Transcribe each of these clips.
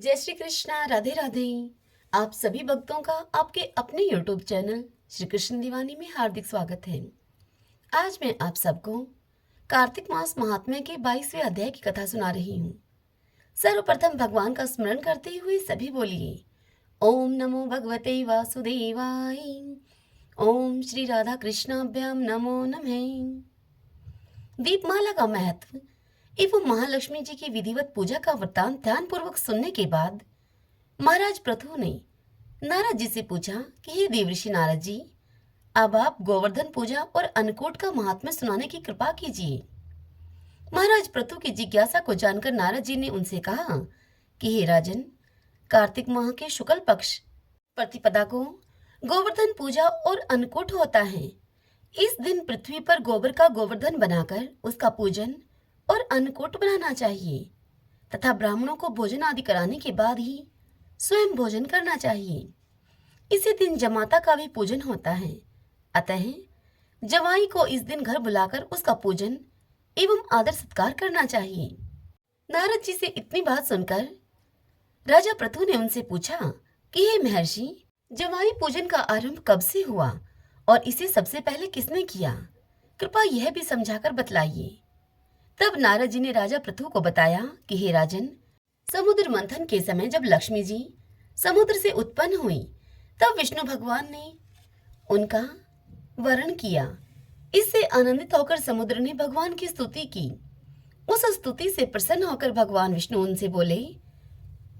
जय श्री कृष्णा, राधे राधे। आप सभी भक्तों का आपके अपने YouTube चैनल श्री कृष्ण दीवानी में हार्दिक स्वागत है। आज मैं आप सबको कार्तिक मास महात्म्य के 22वें अध्याय की कथा सुना रही हूँ। सर्वप्रथम भगवान का स्मरण करते हुए सभी बोलिए ओम नमो भगवते वासुदेवाय। ओम श्री राधा कृष्णाभ्याम नमो नमः। दीपमाला का महत्व एवं महालक्ष्मी जी की विधिवत पूजा का वृत्तांत ध्यान पूर्वक सुनने के बाद महाराज पृथु ने नारद जी से पूछा कि हे देवऋषि नारद जी, अब आप गोवर्धन पूजा और अन्नकूट का महात्म्य सुनाने की कृपा कीजिए। महाराज पृथु की जिज्ञासा को जानकर नारद जी ने उनसे कहा कि हे राजन, कार्तिक माह के शुक्ल पक्ष प्रतिपदा को गोवर्धन पूजा और अन्नकूट होता है। इस दिन पृथ्वी पर गोबर का गोवर्धन बनाकर उसका पूजन और अन्नकूट बनाना चाहिए तथा ब्राह्मणों को भोजन आदि कराने के बाद ही स्वयं भोजन करना चाहिए। इसी दिन जमाता का भी पूजन होता है। अतः जवाई को इस दिन घर बुलाकर उसका पूजन एवं आदर सत्कार करना चाहिए। नारद जी से इतनी बात सुनकर राजा पृथु ने उनसे पूछा कि हे महर्षि, जवाई पूजन का आरंभ कब से हुआ और इसे सबसे पहले किसने किया? कृपया यह भी समझाकर बतलाइए। तब नारद जी ने राजा पृथु को बताया कि हे राजन, समुद्र मंथन के समय जब लक्ष्मी जी समुद्र से उत्पन्न हुई तब विष्णु भगवान ने उनका वरण किया। इससे आनंदित होकर समुद्र ने भगवान की स्तुति की। उस स्तुति से प्रसन्न होकर भगवान विष्णु उनसे बोले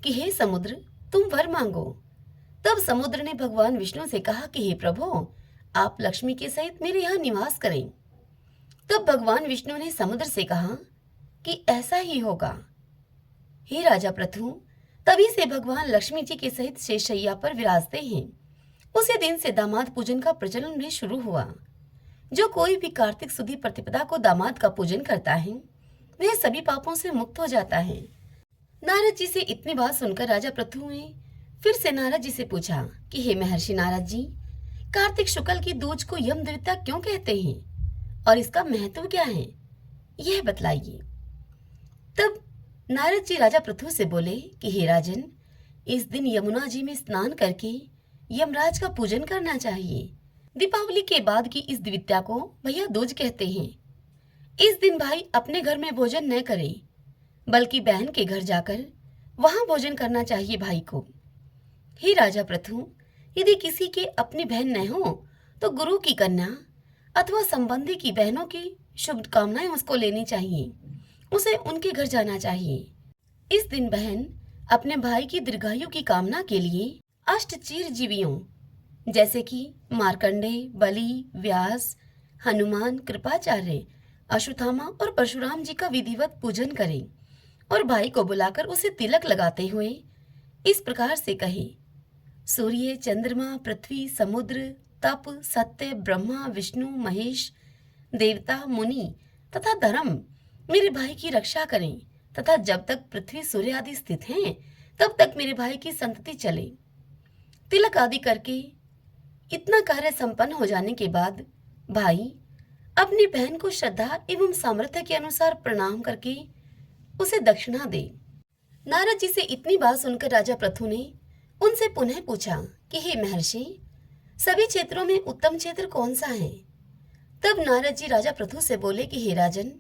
कि हे समुद्र, तुम वर मांगो। तब समुद्र ने भगवान विष्णु से कहा कि हे प्रभु, आप लक्ष्मी के सहित मेरे यहाँ निवास करें। तब भगवान विष्णु ने समुद्र से कहा कि ऐसा ही होगा। हे राजा पृथु, तभी से भगवान लक्ष्मी जी के सहित शेषशैया पर विराजते हैं। उसी दिन से दामाद पूजन का प्रचलन भी शुरू हुआ। जो कोई भी कार्तिक सुदी प्रतिपदा को दामाद का पूजन करता है वह सभी पापों से मुक्त हो जाता है। नारद जी से इतनी बात सुनकर राजा पृथु ने फिर से नारद जी से पूछा कि हे महर्षि नारद जी, कार्तिक शुक्ल की दूज को यम द्वितीया क्यों कहते हैं और इसका महत्व क्या है, यह बतलाइए। तब नारद जी राजा पृथु से बोले कि हे राजन, इस दिन यमुना जी में स्नान करके यमराज का पूजन करना चाहिए। दीपावली के बाद की इस द्वितीया को भैया दूज कहते हैं। इस दिन भाई अपने घर में भोजन न करे बल्कि बहन के घर जाकर वहां भोजन करना चाहिए भाई को। हे राजा पृथु, यदि किसी के अपनी बहन न हो तो गुरु की कन्या अथवा संबंधी की बहनों की शुभकामनाएं उसको लेनी चाहिए। उसे उनके घर जाना चाहिए। इस दिन बहन अपने भाई की दीर्घायु की कामना के लिए अष्ट चिरजीवियों जैसे कि मार्कंडेय, बलि, व्यास, हनुमान, कृपाचार्य, अश्वत्थामा और परशुराम जी का विधिवत पूजन करे और भाई को बुलाकर उसे तिलक लगाते हुए इस प्रकार से कहे, सूर्य, चंद्रमा, पृथ्वी, समुद्र, तप, सत्य, ब्रह्मा, विष्णु, महेश, देवता, मुनि तथा धर्म मेरे भाई की रक्षा करें तथा जब तक पृथ्वी सूर्य आदि स्थित हैं तब तक मेरे भाई की संतति चले। तिलक आदि करके इतना कार्य संपन्न हो जाने के बाद भाई अपनी बहन को श्रद्धा एवं सामर्थ्य के अनुसार प्रणाम करके उसे दक्षिणा दे। नारद जी से इतनी बात सुनकर राजा पृथु ने उनसे पुनः पूछा कि हे महर्षि, सभी क्षेत्रों में उत्तम क्षेत्र कौन सा है? तब नारद जी राजा पृथु से बोले कि हे राजन,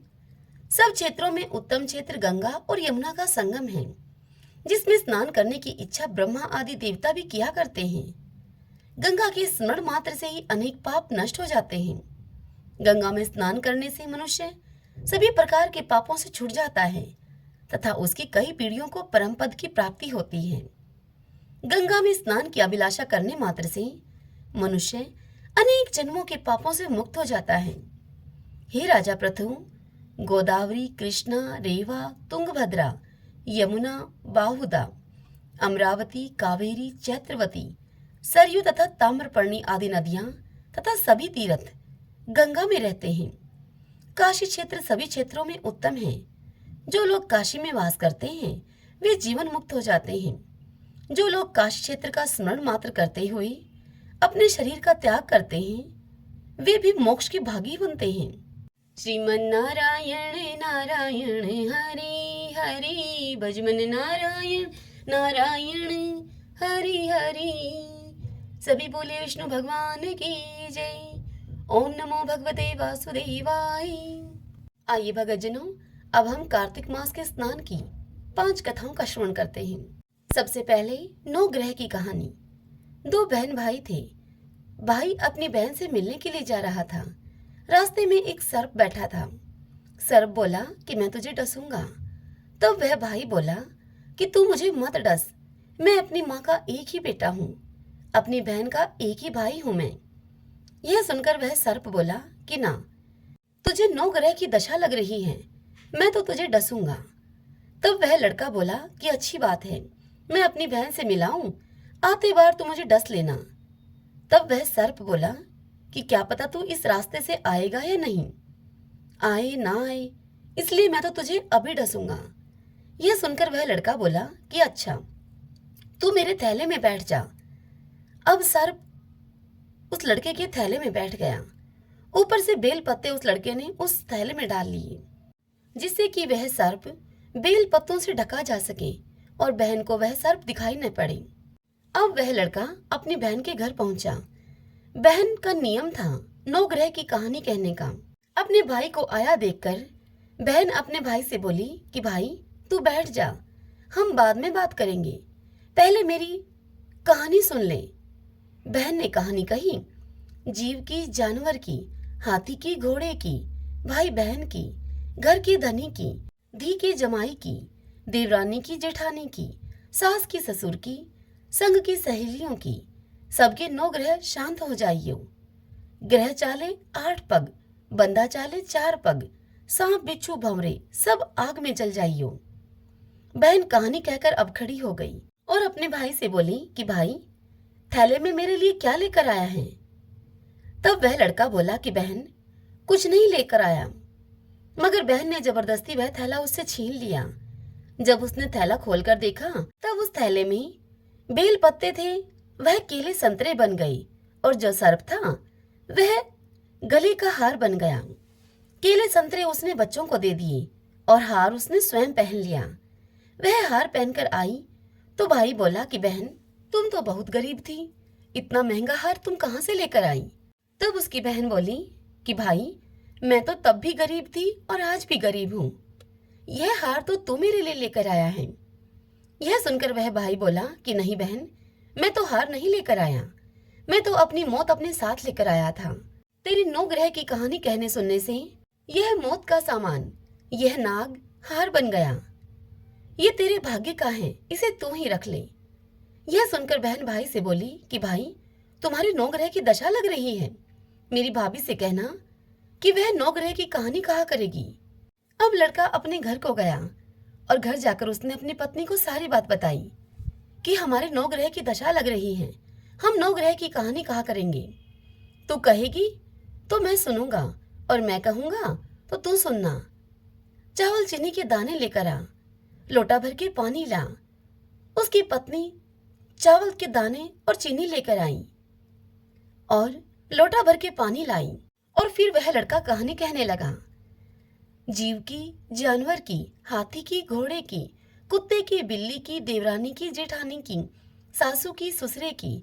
सब क्षेत्रों में उत्तम क्षेत्र गंगा और यमुना का संगम है, जिसमें स्नान करने की इच्छा ब्रह्मा आदि देवता भी किया करते हैं। गंगा के स्मरण मात्र से ही अनेक पाप नष्ट हो जाते हैं। गंगा में स्नान करने से मनुष्य सभी प्रकार के पापों से छूट जाता है तथा उसकी कई पीढ़ियों को परम पद की प्राप्ति होती है। गंगा में स्नान की अभिलाषा करने मात्र से मनुष्य अनेक जन्मों के पापों से मुक्त हो जाता है। हे राजा पृथु, गोदावरी, कृष्णा, रेवा, तुंगभद्रा, यमुना, बाहुदा, अमरावती, कावेरी, चैत्रवती, सरयू तथा ताम्रपर्णी आदि नदियां तथा सभी तीर्थ गंगा में रहते हैं। काशी क्षेत्र सभी क्षेत्रों में उत्तम है। जो लोग काशी में वास करते हैं वे जीवन मुक्त हो जाते हैं। जो लोग काशी क्षेत्र का स्मरण मात्र करते हुए अपने शरीर का त्याग करते हैं वे भी मोक्ष के भागी बनते हैं। श्रीमन नारायण नारायण हरि हरि, भजमन नारायण नारायण हरि हरि। सभी बोले विष्णु भगवान की जय। ओम नमो भगवते वासुदेवाय। आइए भगतजनों, अब हम कार्तिक मास के स्नान की 5 कथाओं का श्रवण करते हैं। सबसे पहले 9 ग्रह की कहानी। 2 बहन भाई थे। भाई अपनी बहन से मिलने के लिए जा रहा था। रास्ते में एक सर्प बैठा था। सर्प बोला कि मैं तुझे डसूंगा। तब वह भाई बोला कि तू मुझे मत डस, मैं अपनी माँ का एक ही बेटा हूँ, अपनी बहन का एक ही भाई हूँ मैं। यह सुनकर वह सर्प बोला कि ना, तुझे 9 ग्रह की दशा लग रही है, मैं तो तुझे डसूंगा। तब वह लड़का बोला कि अच्छी बात है, मैं अपनी बहन से मिलाऊं, आते बार तू मुझे डस लेना। तब वह सर्प बोला कि क्या पता तू इस रास्ते से आएगा या नहीं, आए ना आए, इसलिए मैं तो तुझे अभी डसूंगा। यह सुनकर वह लड़का बोला कि अच्छा, तू मेरे थैले में बैठ जा। अब सर्प उस लड़के के थैले में बैठ गया। ऊपर से बेल पत्ते उस लड़के ने उस थैले में डाल लिए, जिससे कि वह सर्प बेल पत्तों से ढका जा सके और बहन को वह सर्प दिखाई न पड़े। अब वह लड़का अपनी बहन के घर पहुंचा। बहन का नियम था 9 ग्रह की कहानी कहने का। अपने भाई को आया देखकर बहन अपने भाई से बोली कि भाई तू बैठ जा, हम बाद में बात करेंगे, पहले मेरी कहानी सुन ले। बहन ने कहानी कही, जीव की, जानवर की, हाथी की, घोड़े की, भाई बहन की, घर की धनी की, धी के जमाई की, देवरानी की, जेठानी की, सास की, ससुर की, संग की सहेलियों की, सबके 9 ग्रह शांत हो जाइयो। ग्रह चाले 8 पग, बंदा चाले 4 पग, सांप बिच्छू भंवरे सब आग में जल जाइयो। बहन कहानी कहकर अब खड़ी हो गई और अपने भाई से बोली कि भाई, थैले में मेरे लिए क्या लेकर आया है? तब वह लड़का बोला कि बहन, कुछ नहीं लेकर आया। मगर बहन ने जबरदस्ती वह थैला उससे छीन लिया। जब उसने थैला खोलकर देखा तब उस थैले में बेल पत्ते थे, वह केले संतरे बन गए और जो सर्प था वह गले का हार बन गया। केले संतरे उसने बच्चों को दे दिए और हार उसने स्वयं पहन लिया। वह हार पहनकर आई तो भाई बोला कि बहन, तुम तो बहुत गरीब थी, इतना महंगा हार तुम कहाँ से लेकर आई? तब उसकी बहन बोली कि भाई, मैं तो तब भी गरीब थी और आज भी गरीब हूँ, यह हार तो तू मेरे लिए लेकर आया है। यह सुनकर वह भाई बोला कि नहीं बहन, मैं तो हार नहीं लेकर आया, मैं तो अपनी मौत अपने साथ लेकर आया था। तेरी 9 ग्रह की कहानी कहने सुनने से यह मौत का सामान, यह नाग हार बन गया। ये तेरे भाग्य का है, इसे तू ही रख ले। यह सुनकर बहन भाई से बोली कि भाई, तुम्हारी 9 ग्रह की दशा लग रही है, मेरी भाभी से कहना कि वह 9 ग्रह की कहानी कहा करेगी। अब लड़का अपने घर को गया और घर जाकर उसने अपनी पत्नी को सारी बात बताई कि हमारे 9 ग्रह की दशा लग रही है, हम 9 ग्रह की कहानी कहा करेंगे। तू कहेगी तो मैं सुनूंगा और मैं कहूंगा तो तू सुनना। चावल चीनी के दाने लेकर आ, लोटा भर के पानी ला। उसकी पत्नी चावल के दाने और चीनी लेकर आई और लोटा भर के पानी लाई और फिर वह लड़का कहानी कहने लगा। जीव की, जानवर की, हाथी की, घोड़े की, कुत्ते की, बिल्ली की, देवरानी की, जेठानी की, सासू की, ससुरे की,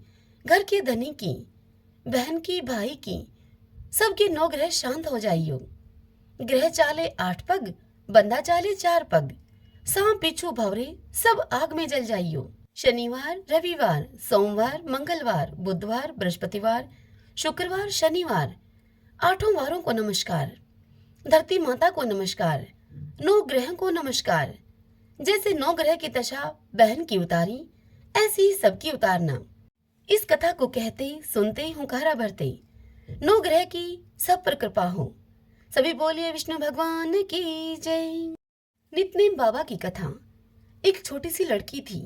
घर के धनी की, बहन की, भाई की, सबके 9 ग्रह शांत हो जाइयो। ग्रह चाले 8 पग, बंदा चाले 4 पग, सांप बिच्छू भंवरे सब आग में जल जाइयो। शनिवार, रविवार, सोमवार, मंगलवार, बुधवार, बृहस्पतिवार, शुक्रवार, शनिवार, 8 वारों को नमस्कार। धरती माता को नमस्कार, 9 ग्रहों को नमस्कार। जैसे 9 ग्रह की दशा बहन की उतारी, ऐसी ही सबकी उतारना। इस कथा को कहते सुनते हुंकारा भरते 9 ग्रह की सब पर कृपा हो। सभी बोलिए विष्णु भगवान की जय। नितनेम बाबा की कथा। एक छोटी सी लड़की थी,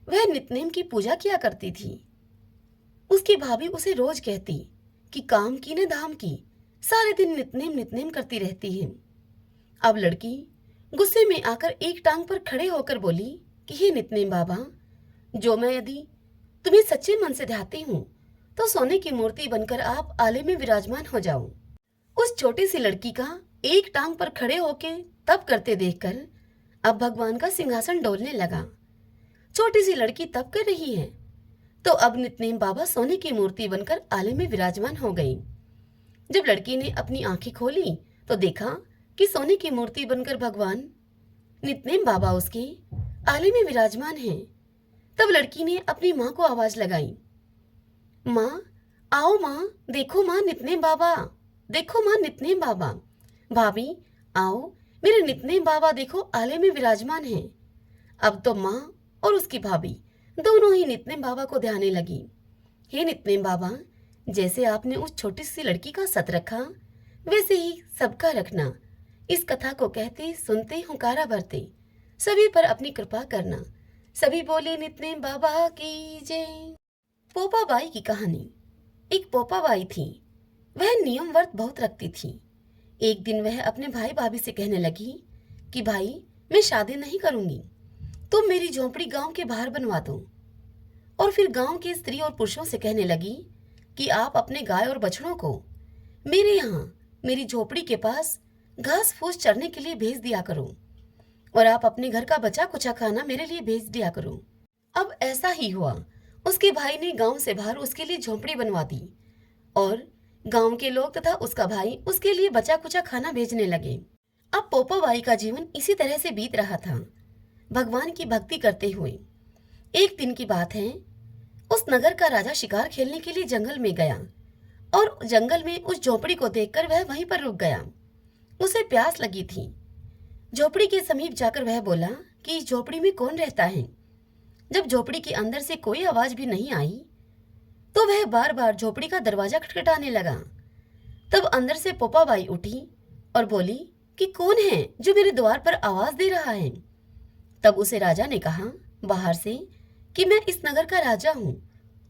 वह नितनेम की पूजा किया करती थी। उसकी भाभी उसे रोज कहती कि काम की न धाम की, सारे दिन नितनेम नितनेम करती रहती है। अब लड़की गुस्से में आकर एक टांग पर खड़े होकर बोली कि हे नितनेम बाबा, जो मैं यदि तुम्हें सच्चे मन से ध्याती हूँ तो सोने की मूर्ति बनकर आप आले में विराजमान हो जाओ। उस छोटी सी लड़की का एक टांग पर खड़े होके तप करते देखकर अब भगवान का सिंहासन डोलने लगा। छोटी सी लड़की तप कर रही है। तो अब नितनेम बाबा सोने की मूर्ति बनकर आले में विराजमान हो गई। जब लड़की ने अपनी आंखें खोली तो देखा कि सोने की मूर्ति बनकर भगवान नितनेम बाबा उसके आले में विराजमान हैं। तब लड़की ने अपनी माँ को आवाज लगाई, माँ आओ माँ, देखो माँ नितनेम बाबा, देखो माँ नितनेम बाबा, भाभी आओ, मेरे नितनेम बाबा देखो आले में विराजमान हैं। अब तो माँ और उसकी भाभी दोनों ही नितनेम बाबा को ध्याने लगी। हे नितनेम बाबा, जैसे आपने उस छोटी सी लड़की का सत रखा वैसे ही सबका रखना। इस कथा को कहते सुनते हुंकारा भरते सभी पर अपनी कृपा करना। सभी बोले नितनेम बाबा की जय। पोपा बाई की कहानी। एक पोपा बाई थी। वह नियम व्रत बहुत रखती थी। एक दिन वह अपने भाई भाभी से कहने लगी कि भाई, मैं शादी नहीं करूंगी, तुम मेरी झोंपड़ी गांव के बाहर बनवा दो। और फिर गांव के स्त्री और पुरुषों से कहने लगी कि आप अपने गाय और बछड़ों को मेरे यहाँ मेरी झोपड़ी के पास घास फूस चरने के लिए भेज दिया करो, और आप अपने घर का बचा कुचा खाना मेरे लिए भेज दिया करो। अब ऐसा ही हुआ। उसके भाई ने गांव से बाहर उसके लिए झोंपड़ी बनवा दी और गांव के लोग तथा उसका भाई उसके लिए बचा कुचा खाना भेजने लगे। अब पोपा बाई का जीवन इसी तरह से बीत रहा था, भगवान की भक्ति करते हुए। एक दिन की बात है, उस नगर का राजा शिकार खेलने के लिए जंगल में गया और जंगल में उस झोपड़ी को देखकर वह वहीं पर रुक गया। उसे प्यास लगी थी। झोपड़ी के समीप जाकर वह बोला कि इस झोपड़ी में कौन रहता है। जब झोपड़ी के अंदर से कोई आवाज भी नहीं आई तो वह बार बार झोपड़ी का दरवाजा खटखटाने लगा। तब अंदर से पोपा बाई उठी और बोली कि कौन है जो मेरे द्वार पर आवाज दे रहा है। तब उसे राजा ने कहा बाहर से कि मैं इस नगर का राजा हूँ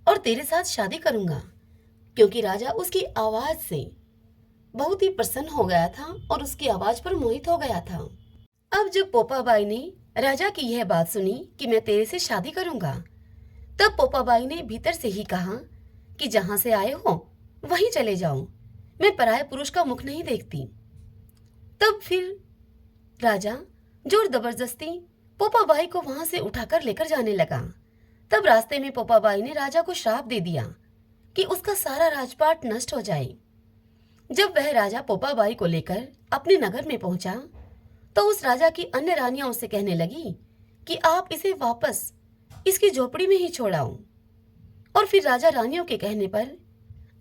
और तेरे साथ शादी करूंगा, क्योंकि राजा उसकी आवाज से बहुत ही प्रसन्न हो गया था और उसकी आवाज पर मोहित हो गया था। अब जब पोपा बाई ने राजा की यह बात सुनी कि मैं तेरे से शादी करूंगा, तब पोपा बाई ने भीतर से ही कहा कि जहां से आए हो वहीं चले जाओ, मैं पराये पुरुष का मुख नहीं देखती। तब फिर राजा जोर जबरदस्ती पोपा बाई को वहां से उठाकर लेकर जाने लगा। तब रास्ते में पोपा बाई ने राजा को श्राप दे दिया कि उसका सारा राजपाट नष्ट हो जाए। जब वह राजा पोपा बाई को लेकर अपने नगर में पहुंचा तो उस राजा की अन्य रानियां उससे कहने लगी कि आप इसे वापस इसकी झोपड़ी में ही छोड़ाओ। और फिर राजा रानियों के कहने पर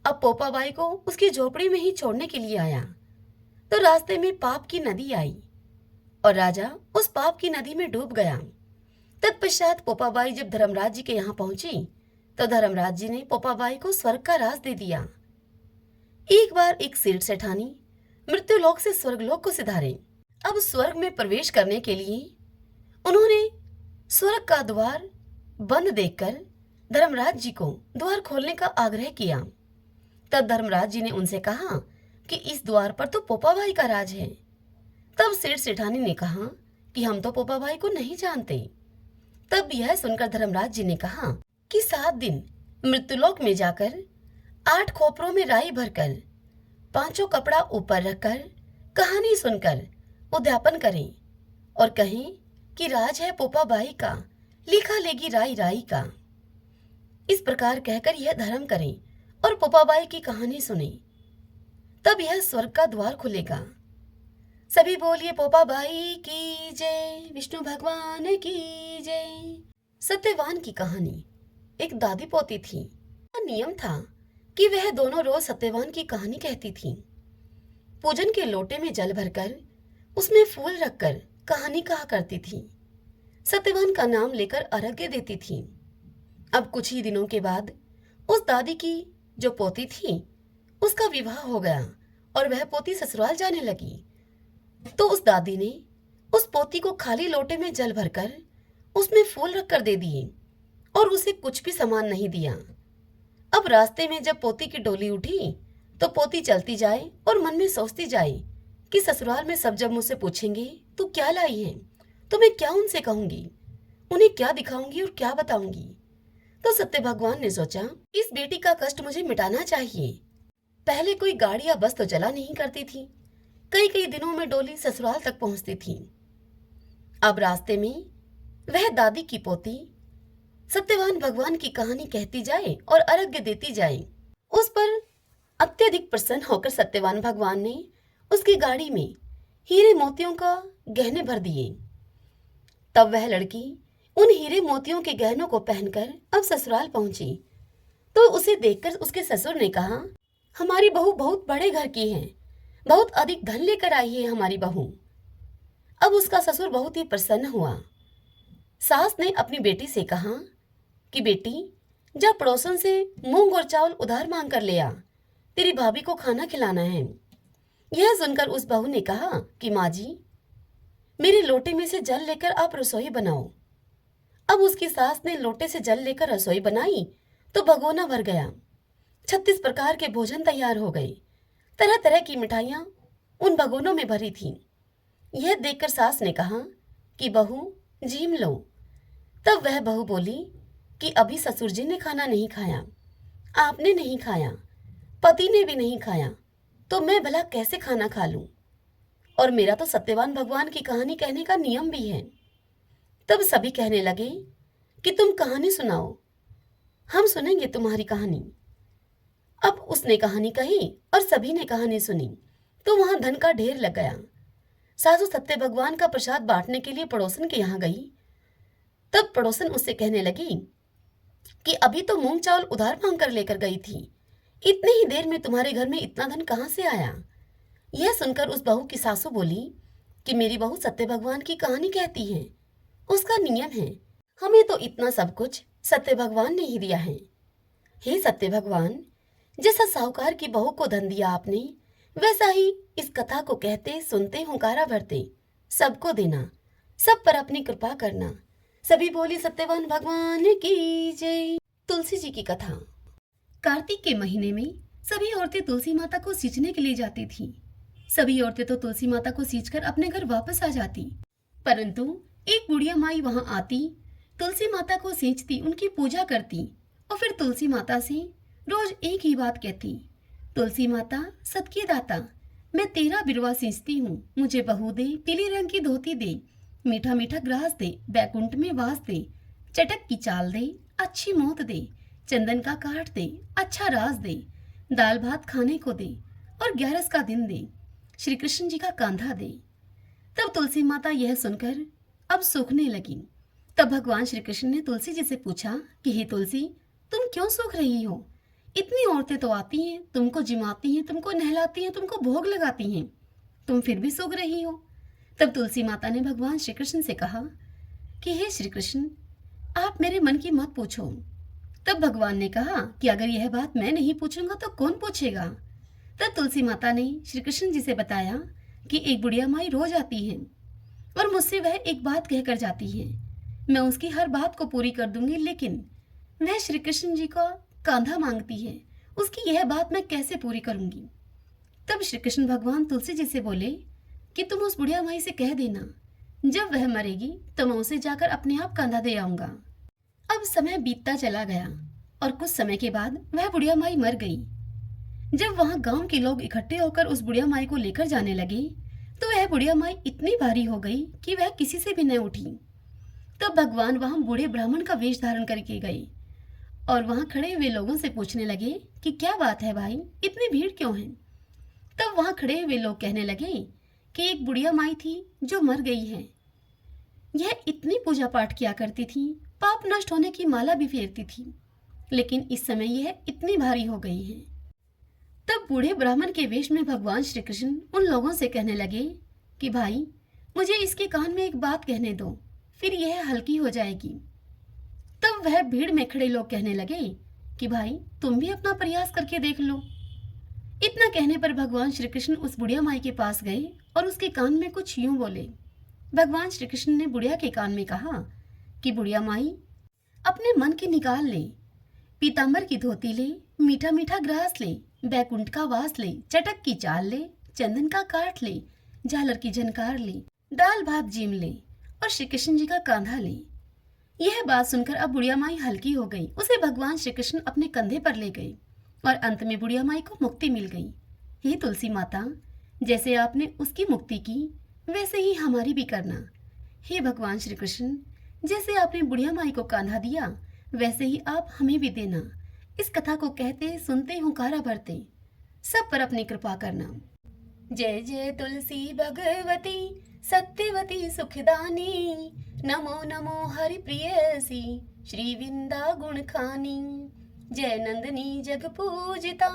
अब पोपा बाई को उसकी झोपड़ी में ही छोड़ने के लिए आया। तो रास्ते में पाप की नदी आई और राजा उस पाप की नदी में डूब गया। तत्पश्चात पोपा बाई जब धर्मराज जी के यहाँ पहुंची तो धर्मराज जी ने पोपा बाई को स्वर्ग का राज दे दिया। एक बार एक सेठ सेठानी मृत्युलोक से स्वर्गलोक को सिधारे। अब स्वर्ग में प्रवेश करने के लिए उन्होंने स्वर्ग का द्वार बंद देखकर धर्मराज जी को द्वार खोलने का आग्रह किया। तब धर्मराज जी ने उनसे कहा कि इस द्वार पर तो पोपा बाई का राज है। तब सेठ सेठानी ने कहा कि हम तो पोपा बाई को नहीं जानते। तब यह सुनकर धर्मराज जी ने कहा कि 7 दिन मृत्युलोक में जाकर 8 खोपरों में राई भरकर 5 कपड़ा ऊपर रखकर कहानी सुनकर उद्यापन करें और कहें कि राज है पोपा बाई का, लिखा लेगी राई राई का। इस प्रकार कहकर यह धर्म करें और पोपा बाई की कहानी सुने, तब यह स्वर्ग का द्वार खुलेगा। सभी बोलिए पोपा बाई की जय, विष्णु भगवान की जय। सत्यवान की कहानी। एक दादी पोती थी। नियम था कि वह दोनों रोज सत्यवान की कहानी कहती थी। पूजन के लोटे में जल भरकर उसमें फूल रखकर कहानी कहा करती थी। सत्यवान का नाम लेकर अर्घ्य देती थी। अब कुछ ही दिनों के बाद उस दादी की जो पोती थी उसका विवाह हो गया और वह पोती ससुराल जाने लगी। तो उस दादी ने उस पोती को खाली लोटे में जल भरकर उसमें फूल रखकर दे दिए और उसे कुछ भी सामान नहीं दिया। अब रास्ते में जब पोती की डोली उठी तो पोती चलती जाए और मन में सोचती जाए कि ससुराल में सब जब मुझसे पूछेंगे तू क्या लाई है, तो मैं क्या उनसे कहूंगी, उन्हें क्या दिखाऊंगी और क्या बताऊंगी। तो सत्य भगवान ने सोचा इस बेटी का कष्ट मुझे मिटाना चाहिए। पहले कोई गाड़ी या बस तो चला नहीं करती थी, कई कई दिनों में डोली ससुराल तक पहुंचती थी। अब रास्ते में वह दादी की पोती सत्यवान भगवान की कहानी कहती जाए और अर्घ्य देती जाए। उस पर अत्यधिक प्रसन्न होकर सत्यवान भगवान ने उसकी गाड़ी में हीरे मोतियों का गहने भर दिए। तब वह लड़की उन हीरे मोतियों के गहनों को पहनकर अब ससुराल पहुंची तो उसे देखकर उसके ससुर ने कहा, हमारी बहू बहुत बड़े घर की है, बहुत अधिक धन लेकर आई है हमारी बहू। अब उसका ससुर बहुत ही प्रसन्न हुआ। सास ने अपनी बेटी से कहा कि बेटी जा पड़ोसन से मूंग और चावल उधार मांग कर ले आ, तेरी भाभी को खाना खिलाना है। यह सुनकर उस बहू ने कहा कि माँ जी, मेरे लोटे में से जल लेकर आप रसोई बनाओ। अब उसकी सास ने लोटे से जल लेकर रसोई बनाई तो भगोना भर गया। 36 प्रकार के भोजन तैयार हो गए। तरह तरह की मिठाइयां उन भगोनों में भरी थीं। यह देखकर सास ने कहा कि बहू झीम लो। तब वह बहू बोली कि अभी ससुर जी ने खाना नहीं खाया, आपने नहीं खाया, पति ने भी नहीं खाया, तो मैं भला कैसे खाना खा लूं? और मेरा तो सत्यवान भगवान की कहानी कहने का नियम भी है। तब सभी कहने लगे कि तुम कहानी सुनाओ, हम सुनेंगे तुम्हारी कहानी। अब उसने कहानी कही और सभी ने कहानी सुनी तो वहां धन का ढेर लग गया। सासू सत्य भगवान का प्रसाद बांटने के लिए पड़ोसन के यहाँ गई। तब पड़ोसन उससे कहने लगी कि अभी तो मूंग चावल उधार मांग कर लेकर गई थी, इतनी ही देर में तुम्हारे घर में इतना धन कहाँ से आया? यह सुनकर उस बहू की सासू बोली कि मेरी बहू सत्य भगवान की कहानी कहती है, उसका नियम है, हमें तो इतना सब कुछ सत्य भगवान ने ही दिया है। हे सत्य भगवान, जैसा साहूकार की बहू को धन दिया आपने, वैसा ही इस कथा को कहते सुनते हुंकारा भरते सबको देना, सब पर अपनी कृपा करना। सभी बोली सत्यवान भगवान की जय। तुलसी जी की कथा। कार्तिक के महीने में सभी औरतें तुलसी माता को सींचने के लिए जाती थीं। सभी औरतें तो तुलसी माता को सींचकर अपने घर वापस आ जाती, परंतु एक बुढ़िया माई वहां आती, तुलसी माता को सींचती, उनकी पूजा करती और फिर तुलसी माता से रोज एक ही बात कहती, तुलसी माता सबकी दाता, मैं तेरा बिरवा सींचती हूँ, मुझे बहू दे, पीली रंग की धोती दे, मीठा मीठा ग्रास दे, बैकुंठ में वास दे, चटक की चाल दे, अच्छी मौत दे, चंदन का काट दे, अच्छा राज दे, दाल भात खाने को दे और 11 का दिन दे, श्री कृष्ण जी का कांधा दे। तब तुलसी माता यह सुनकर अब सूखने लगी। तब भगवान श्री कृष्ण ने तुलसी जी से पूछा कि हे तुलसी, तुम क्यों सूख रही हो? इतनी औरतें तो आती हैं, तुमको जिमाती हैं, तुमको नहलाती हैं, तुमको भोग लगाती हैं, तुम फिर भी सूख रही हो। तब तुलसी माता ने भगवान श्री कृष्ण से कहा कि हे श्री कृष्ण, आप मेरे मन की मत पूछो। तब भगवान ने कहा कि अगर यह बात मैं नहीं पूछूंगा तो कौन पूछेगा? तब तुलसी माता ने श्री कृष्ण जी से बताया कि एक बुढ़िया माई रोज आती है और मुझसे वह एक बात कहकर जाती है, मैं उसकी हर बात को पूरी कर दूंगी, लेकिन वह श्री कृष्ण जी का कांधा मांगती है, उसकी यह बात मैं कैसे पूरी करूंगी? तब श्री कृष्ण भगवान तुलसी जी से बोले कि तुम उस बुढ़िया माई से कह देना, जब वह मरेगी तो मैं उसे जाकर अपने आप कांधा दे आऊंगा। अब समय बीतता चला गया और कुछ समय के बाद वह बुढ़िया माई मर गई। जब वहां गांव के लोग इकट्ठे होकर उस बुढ़िया माई को लेकर जाने लगे तो वह बुढ़िया माई इतनी भारी हो गई कि वह किसी से भी न उठी। तब भगवान वहां बूढ़े ब्राह्मण का वेश धारण करके गए और वहां खड़े हुए लोगों से पूछने लगे कि क्या बात है भाई, इतनी भीड़ क्यों है? तब वहां खड़े हुए लोग कहने लगे कि एक बुढ़िया माई थी जो मर गई है, यह इतनी पूजा पाठ किया करती थी, पाप नष्ट होने की माला भी फेरती थी, लेकिन इस समय यह इतनी भारी हो गई है। तब बूढ़े ब्राह्मण के वेश में भगवान श्री कृष्ण उन लोगों से कहने लगे कि भाई, मुझे इसके कान में एक बात कहने दो, फिर यह हल्की हो जाएगी। तब वह भीड़ में खड़े लोग कहने लगे कि भाई, तुम भी अपना प्रयास करके देख लो। इतना कहने पर भगवान श्री कृष्ण उस बुढ़िया माई के पास गए और उसके कान में कुछ यूं बोले। भगवान श्री कृष्ण ने बुढ़िया के कान में कहा कि बुढ़िया माई, अपने मन की निकाल ले, पीतांबर की धोती ले, मीठा मीठा ग्रास ले, बैकुंठ का वास ले, चटक की चाल ले, चंदन का काट ले, झालर की झनकार ले, दाल भात जीम ले और श्री कृष्ण जी का कांधा ले। यह बात सुनकर अब बुढ़िया माई हल्की हो गई। उसे भगवान श्री कृष्ण अपने कंधे पर ले गए और अंत में बुढ़िया माई को मुक्ति मिल गई। हे तुलसी माता, जैसे आपने उसकी मुक्ति की वैसे ही हमारी भी करना। हे भगवान श्री कृष्ण, जैसे आपने बुढ़िया माई को कांधा दिया वैसे ही आप हमें भी देना। इस कथा को कहते सुनते हुंकारा भरते सब पर अपनी कृपा करना। जय जय तुलसी भगवती सत्यवती सुखदानी, नमो नमो हरि प्रियसी श्री विंदा गुण खानी। जय नंदनी जग पूजिता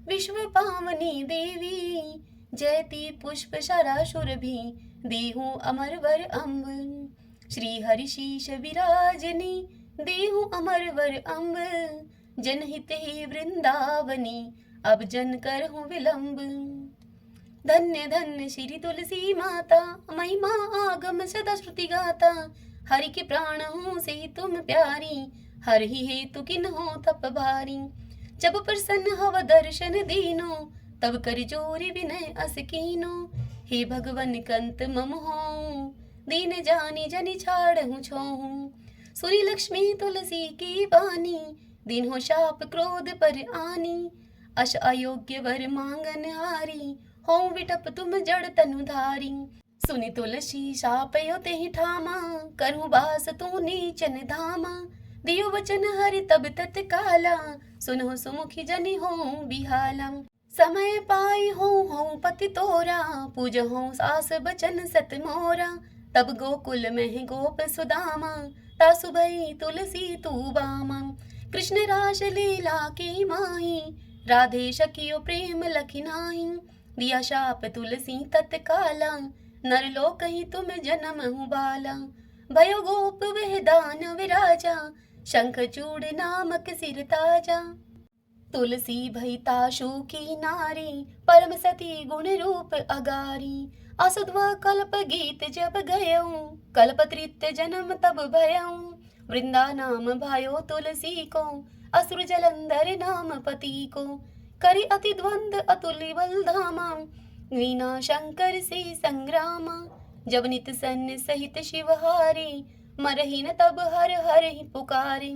विश्व पावनी देवी, जयति पुष्प शराशुर भी देहु अमर वर अम्ब। श्री हरि शीश विराजनी देहु अमर वर अम्ब, जनहित ही वृंदावनी अब जन कर हूँ विलंब। धन्य धन्य श्री तुलसी माता, महिमा आगम सदा श्रुति गाता। हरि के प्राण हूँ से तुम प्यारी, हर ही हेतु किन हो तप भारी। जब प्रसन्न हव दर्शन दीनो, तब कर जोरी विनय अस कीनो। हे भगवन कंत मम हो, दीन जानी जनि छाड़हु छोहु। सुरी लक्ष्मी तुलसी की बानी, दिन हो शाप क्रोध पर आनी। अश अयोग्य वर मांगन हारी, हो विटप तुम जड़ तनुधारी। सुनि तुलसी शाप यो तेहि ठामा, करहु बास तू नीचन धामा। दियो वचन हरि तब तत्काला, सुनो सुमुखी जनि हो बिहाला। समय पाई हो पति तोरा, पूज हो सास बचन सत मोरा। तब गोकुल में गोप सुदामा, तासु भई तुलसी तू बामा। कृष्ण रास लीला की माही, राधे सखियो प्रेम लखि नाही। दिया शाप तुलसी तत्काला, नर लोक ही तुम जन्म हूँ बाला। भयो गोप वह दान विराजा, शंख चूड़ नामक सिर ताजा। तुलसी भई ताशु की नारी, परम सती गुण रूप अगारी। असुध्व कल्प गीत जब गयो, कल्प तृतीय जन्म तब भयो। वृंदा नाम भयो तुलसी को, असुर जलंधर नाम पति को। करि अति द्वंद अतुल्य बल धामा, वीणा शंकर से संग्रामा। जब नित सन्न सहित शिवहारी, मरहि न तब हर हर ही पुकारी।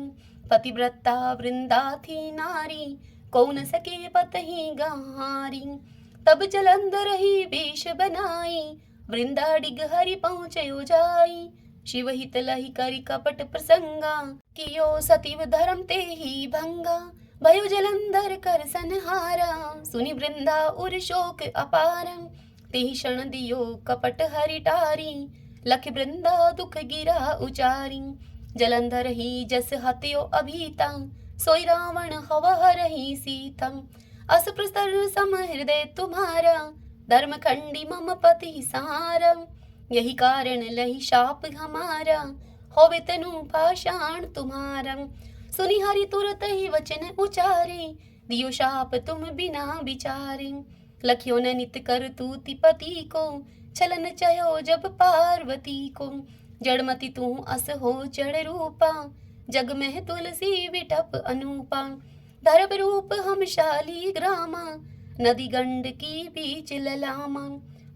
पतिव्रता वृंदा थी नारी, कौन सके पतहि गहारी। तब जलंधर ही वेश बनाई, वृंदा डिग हरि पहुँचयो जाई। शिव हित लहि करि कपट प्रसंगा, कियो सतीव धर्म ते ही भंगा। भयो जलंधर कर संहारा, सुनि वृंदा उर शोक अपार। तेहि क्षण दियो कपट हरि टारी, लख वृंदा दुख गिरा उचारी। जलंधर ही जस हत्यो अभीता, सोई रावण हव हरहि सीता। अस प्रस्तर सम हृदय तुम्हारा, धर्म खंडी मम पति सहारा। यही कारण लही शाप हमारा, होवे तनु पाषाण तुम्हारा। सुनि हरि तुरत ही वचन उचारे, दियो शाप तुम बिना विचारे। लखियो न नित कर तूति पति को, छलन चयो जब पार्वती को। जड़मति तू अस हो जड़ रूपा, जग में तुलसी विटप अनूपा। धर्म रूप हम शाली ग्रामा, नदी गंड की बीच ललामा।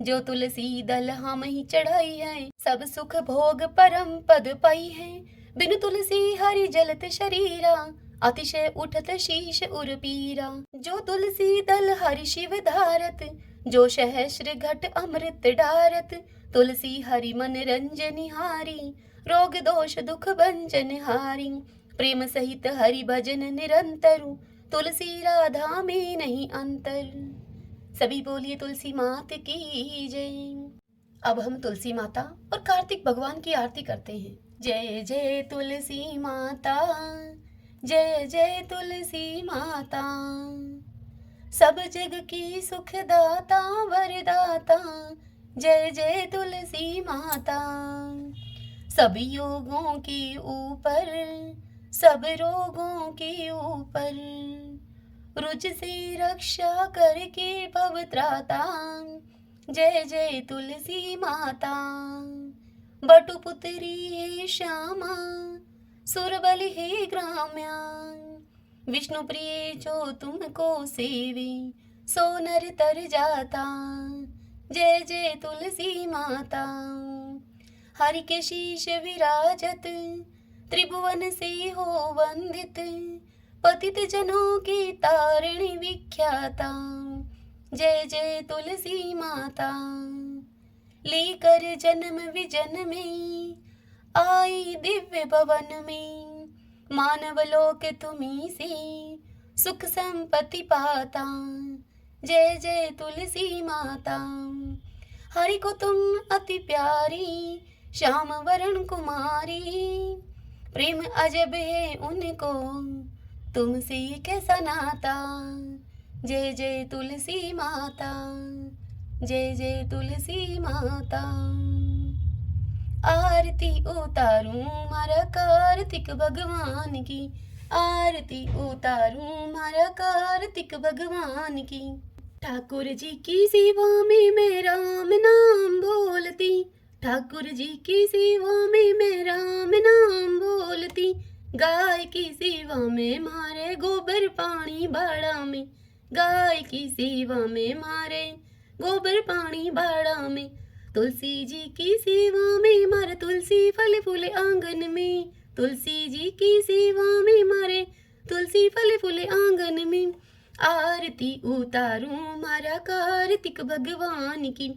जो तुलसी दल हम ही चढ़ाई है, सब सुख भोग परम पद पाई है। बिनु तुलसी हरि जलत शरीरा, अतिशय उठत शीश उर पीरा। जो तुलसी दल हरि शिव धारत, जो सहस्र घट अमृत डारत। तुलसी हरि मन रंजन हारी, रोग दोष दुख भंजन हारी। प्रेम सहित हरि भजन निरंतर, तुलसी राधा में नहीं अंतर। सभी बोलिए तुलसी मात की जय। अब हम तुलसी माता और कार्तिक भगवान की आरती करते हैं। जय जय तुलसी माता, जय जय तुलसी माता। सब जग की सुखदाता वरदाता, जय जय तुलसी माता। सब योगों के ऊपर, सब रोगों के ऊपर, रुज से रक्षा करके भव त्राता। जय जय तुलसी माता। बटुपुत्री हे श्यामा, सुरबलि हे ग्राम्या। विष्णु प्रिय जो तुमको सेवे, सो नर तर जाता। जय जय तुलसी माता। हरि के शीश विराजत, त्रिभुवन से हो वंदित। पतित जनों की तारिणी विख्याता। जय जय तुलसी माता। लेकर जन्म विजन में, आई दिव्य भवन में। मानव लोक तुम्ही से सुख संपत्ति पाता। जय जय तुलसी माता। हरि को तुम अति प्यारी, श्याम वरण कुमारी। प्रेम अजब है उनको, तुमसे कैसा नाता। जय जय तुलसी माता, जय जय तुलसी माता। आरती उतारूं मारा कार्तिक भगवान की, आरती उतारूं मारा कार्तिक भगवान की। ठाकुर जी की सेवा में मैं राम नाम बोलती, ठाकुर जी की सेवा में मैं राम नाम बोलती। गाय की सेवा में मारे गोबर पानी बाड़ा में, गाय की सेवा में मारे गोबर पानी बाड़ा में। तुलसी जी की सेवा में मारे तुलसी फल फूले आंगन में, तुलसी जी की सेवा में मारे तुलसी फल फूले आंगन में। आरती उतारूं मारा कार्तिक भगवान की,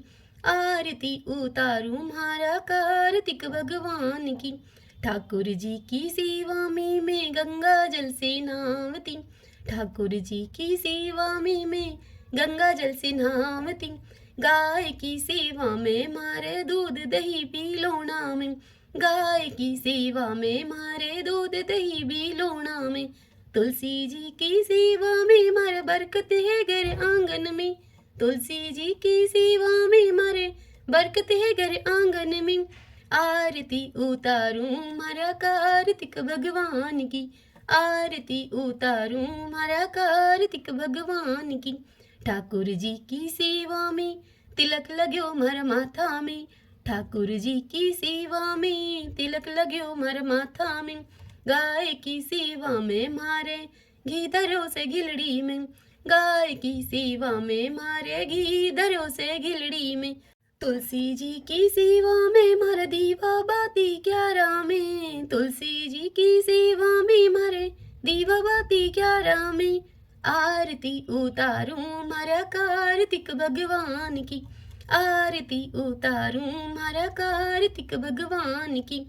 आरती उतारूं मारा कार्तिक भगवान की। ठाकुर जी की सेवा में मैं गंगा जल से नहावती, ठाकुर जी की सेवा में मैं गंगा जल से नहावती। गाय की सेवा में मारे दूध दही पी लोना में, गाय की सेवा में मारे दूध दही पी लोना में। तुलसी जी की सेवा में मारे बरकत है घर आंगन में, तुलसी जी की सेवा में मारे बरकत है घर आंगन में। आरती उतारूं मारा कार्तिक भगवान की, आरती उतारूं मारा कार्तिक भगवान की। ठाकुर जी की सेवा में तिलक लाग्यो मारा माथा में, ठाकुर जी की सेवा में तिलक लाग्यो मारा माथा में। गाय की सेवा में मारे घी धरो से घिलड़ी में, गाय की सेवा में मारे घी धरो से घिलड़ी में। तुलसी जी की सेवा में मारे दीवा बाती क्यारा में, तुलसी जी की सेवा में मारे दीवा बाती क्यारा में। आरती उतारूं मारा कार्तिक भगवान की, आरती उतारूं मारा कार्तिक भगवान की।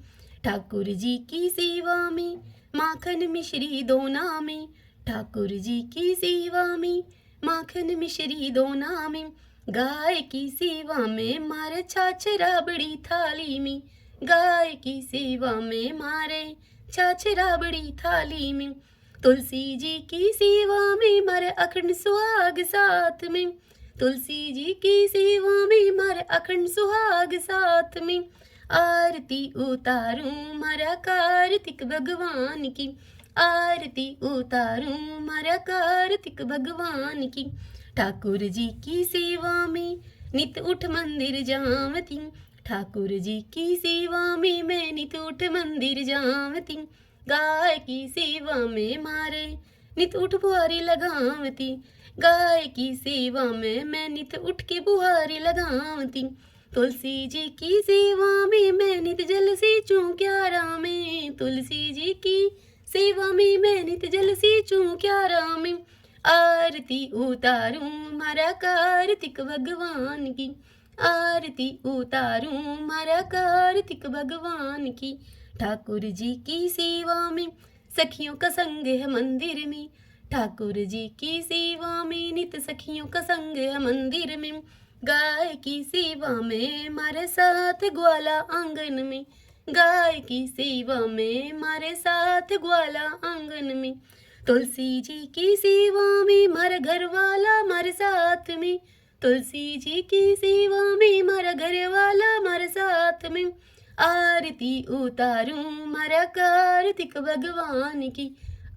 ठाकुर जी की सेवा में माखन मिश्री दोना में, ठाकुर जी की सेवा में माखन मिश्री दोना में। गाय की सेवा में मारे छाछ राबड़ी थाली में, गाय की सेवा में मारे छाछ राबड़ी थाली में। तुलसी जी की सेवा में मारे अखंड सुहाग साथ में, तुलसी जी की सेवा में मारे अखंड सुहाग साथ में। आरती उतारूं मारा कार्तिक भगवान की, आरती उतारूं मारा कार्तिक भगवान की। ठाकुर जी की सेवा में नित उठ मंदिर जावती, ठाकुर जी की सेवा में मैं नित उठ मंदिर जावती। गाय की सेवा में मारे नित उठ बुहारी लगावती, गाय की सेवा में मैं नित उठ के बुहारी लगावती। तुलसी जी की सेवा में मैं नित जल सींचूं क्यारा में, तुलसी जी की सेवा में मैं नित जल सींचूं क्यारा में। आरती उतारूं मारा कार्तिक भगवान की, आरती उतारूं मारा कार्तिक भगवान की। ठाकुर जी की सेवा में सखियों का संग है मंदिर में, ठाकुर जी की सेवा में नित सखियों का संग है मंदिर में। गाय की सेवा में मारे साथ ग्वाला आंगन में, गाय की सेवा में मारे साथ ग्वाला आंगन में। तुलसी जी की सेवा में मारा घर वाला मारे साथ में, तुलसी जी की सेवा में मारा घर वाला मारे साथ में। आरती उतारूं मारा कार्तिक भगवान की,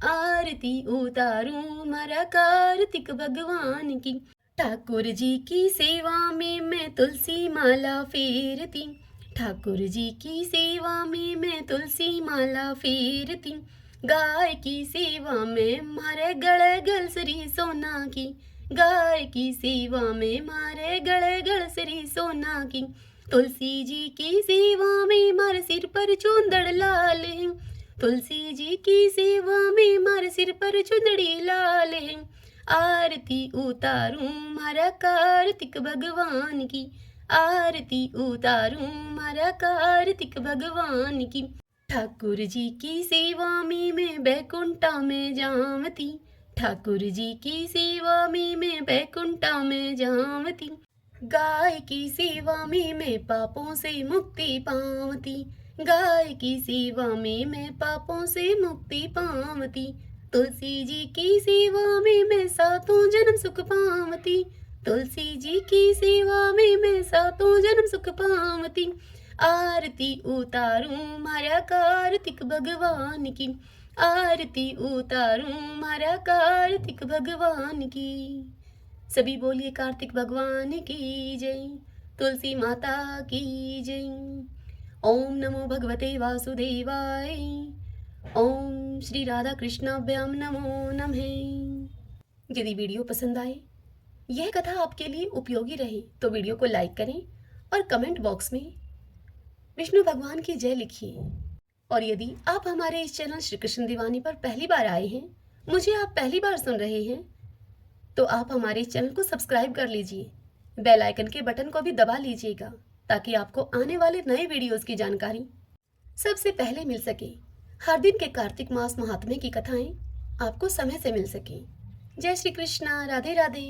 आरती उतारूं मारा कार्तिक भगवान की। ठाकुर जी की सेवा में मैं तुलसी माला फेरती, ठाकुर जी की सेवा में मैं तुलसी माला फेरती। गाय की सेवा में मारे गले गलसरी सोना की, गाय की सेवा में मारे गले गलसरी सोना की। तुलसी जी की सेवा में मारे सिर पर चूंदड़ लाल है, तुलसी जी की सेवा में मारे सिर पर चुंदड़ी लाल है। आरती उतारूं मारा कार्तिक भगवान की, आरती उतारूं मारा कार्तिक भगवान की। ठाकुर जी की सेवा में मैं बैकुंठा में जामती, ठाकुर जी की सेवा में मैं बैकुंठा में जामती, गाय की सेवा में मैं पापों से मुक्ति पावती, गाय की सेवा में मैं पापों से मुक्ति पावती, तुलसी जी की सेवा में मैं सातों जन्म सुख पावती, तुलसी जी की सेवा में मैं सातों जन्म सुख पावती, आरती उतारूं मारा कार्तिक भगवान की, आरती उतारूं मारा कार्तिक भगवान की। सभी बोलिए कार्तिक भगवान की जय, तुलसी माता की जय। ओम नमो भगवते वासुदेवाय, ओम श्री राधा कृष्णाभ्याम नमो नमः। यदि वीडियो पसंद आए, यह कथा आपके लिए उपयोगी रहे तो वीडियो को लाइक करें और कमेंट बॉक्स में विष्णु भगवान की जय लिखिए। और यदि आप हमारे इस चैनल श्री कृष्ण दीवानी पर पहली बार आए हैं, मुझे आप पहली बार सुन रहे हैं, तो आप हमारे इस चैनल को सब्सक्राइब कर लीजिए, बेल आइकन के बटन को भी दबा लीजिएगा ताकि आपको आने वाले नए वीडियोस की जानकारी सबसे पहले मिल सके। हर दिन के कार्तिक मास महात्म्य की कथाएं आपको समय से मिल सके। जय श्री कृष्णा, राधे राधे।